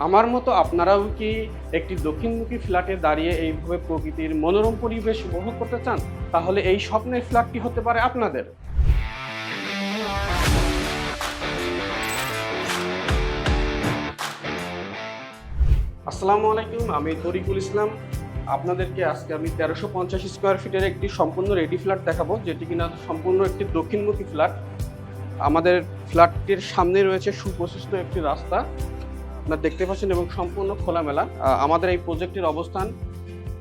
আমার মতো আপনারাও কি একটি দক্ষিণমুখী ফ্ল্যাটে দাঁড়িয়ে এইভাবে প্রকৃতির মনোরম পরিবেশ উপভোগ করতে চান? তাহলে এই স্বপ্নের ফ্ল্যাটটি হতে পারে আপনাদের। আসসালামু আলাইকুম, আমি তরিকুল ইসলাম। আপনাদেরকে আজকে আমি 1350 স্কোয়ার ফিটের একটি সম্পূর্ণ রেডি ফ্ল্যাট দেখাবো, যেটি কিনা সম্পূর্ণ একটি দক্ষিণমুখী ফ্ল্যাট। আমাদের ফ্ল্যাটটির সামনে রয়েছে সুপ্রশস্ত একটি রাস্তা, আপনারা দেখতে পাচ্ছেন, এবং সম্পূর্ণ খোলামেলা। আমাদের এই প্রজেক্টের অবস্থান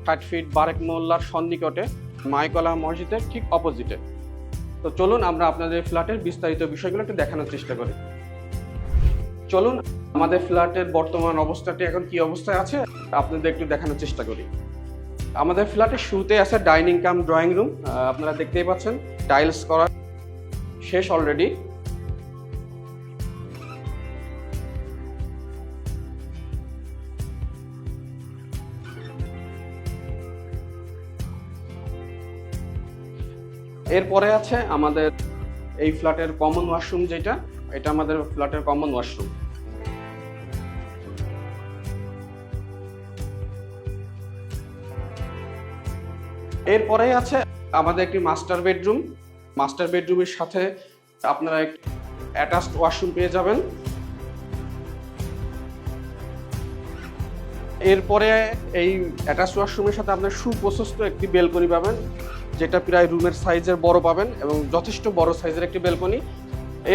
60 ফিট বারেক মোল্লার সন্নিকটে, মাইকলা মসজিদের ঠিক অপোজিটে। তো চলুন আমরা আপনাদের ফ্ল্যাটের বিস্তারিত বিষয়গুলো একটু দেখানোর চেষ্টা করি। চলুন আমাদের ফ্ল্যাটের বর্তমান অবস্থাটি এখন কি অবস্থায় আছে আপনাদের একটু দেখানোর চেষ্টা করি। আমাদের ফ্ল্যাটের শুরুতে আছে ডাইনিং কাম ড্রয়িং রুম। আপনারা দেখতেই পাচ্ছেন টাইলস করা শেষ অলরেডি। এরপরে আছে আমাদের এই ফ্ল্যাটের কমন ওয়াশরুম, এটা আমাদের ফ্ল্যাটের কমন ওয়াশরুম। এরপরে আছে আমাদের একটি মাস্টার বেডরুম। মাস্টার বেডরুমের সাথে আপনারা একটি অ্যাটাচড ওয়াশরুম পেয়ে যাবেন। এরপরে এই অ্যাটাচড ওয়াশরুমের সাথে আপনার সুপ্রশস্ত একটি বেলকনি পাবেন, যেটা প্রায় রুমের সাইজের বড় পাবেন এবং যথেষ্ট বড় সাইজের একটি বেলকনি।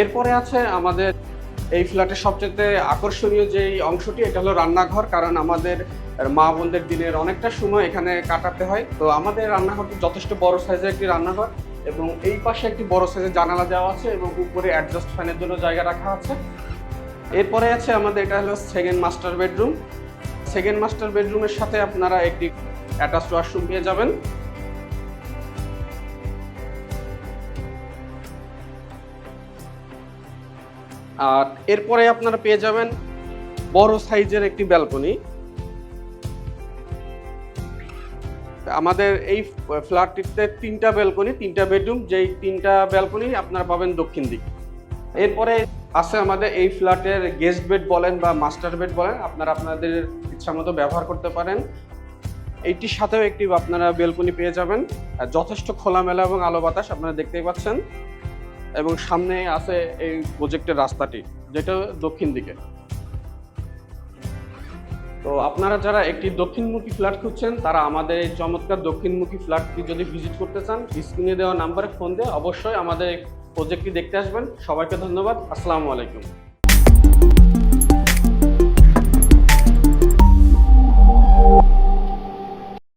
এরপরে আছে আমাদের এই ফ্ল্যাটের সবচেয়ে আকর্ষণীয় যে অংশটি, এটা হলো রান্নাঘর। কারণ আমাদের মা বোনদের দিনের অনেকটা সময় এখানে কাটাতে হয়, তো আমাদের রান্নাঘরটি যথেষ্ট বড় সাইজের একটি রান্নাঘর, এবং এই পাশে একটি বড় সাইজের জানালা দেওয়া আছে এবং উপরে অ্যাডজাস্ট ফ্যানের জন্য জায়গা রাখা আছে। এরপরে আছে আমাদের, এটা হলো second master bedroom. Second master বেডরুমের সাথে আপনারা একটি অ্যাটাচড ওয়াশরুম পেয়ে যাবেন। আর এরপরে আপনারা পেয়ে যাবেন বড় সাইজের একটি ব্যালকনি। আমাদের এই ফ্ল্যাটটিতে 3টা ব্যালকনি, 3টা বেডরুম, যেই 3টা ব্যালকনি আপনারা পাবেন দক্ষিণ দিক। এরপরে আছে আমাদের এই ফ্ল্যাটের গেস্ট বেড বলেন বা মাস্টার বেড বলেন, আপনারা আপনাদের ইচ্ছা মতো ব্যবহার করতে পারেন। এইটির সাথেও একটি আপনারা বেলকনি পেয়ে যাবেন। যথেষ্ট খোলামেলা এবং আলো বাতাস আপনারা দেখতেই পাচ্ছেন, এবং সামনে আছে এই প্রজেক্টের রাস্তাটি, যেটা দক্ষিণ দিকে। তো আপনারা যারা একটি দক্ষিণমুখী ফ্ল্যাট খুঁজছেন, তারা আমাদের এই চমৎকার দক্ষিণমুখী ফ্ল্যাটটি যদি ভিজিট করতে চান, স্ক্রিনে দেওয়া নাম্বারে ফোন দিয়ে অবশ্যই আমাদের প্রজেক্টটি দেখতে আসবেন। সবাইকে ধন্যবাদ। আসসালামু আলাইকুম।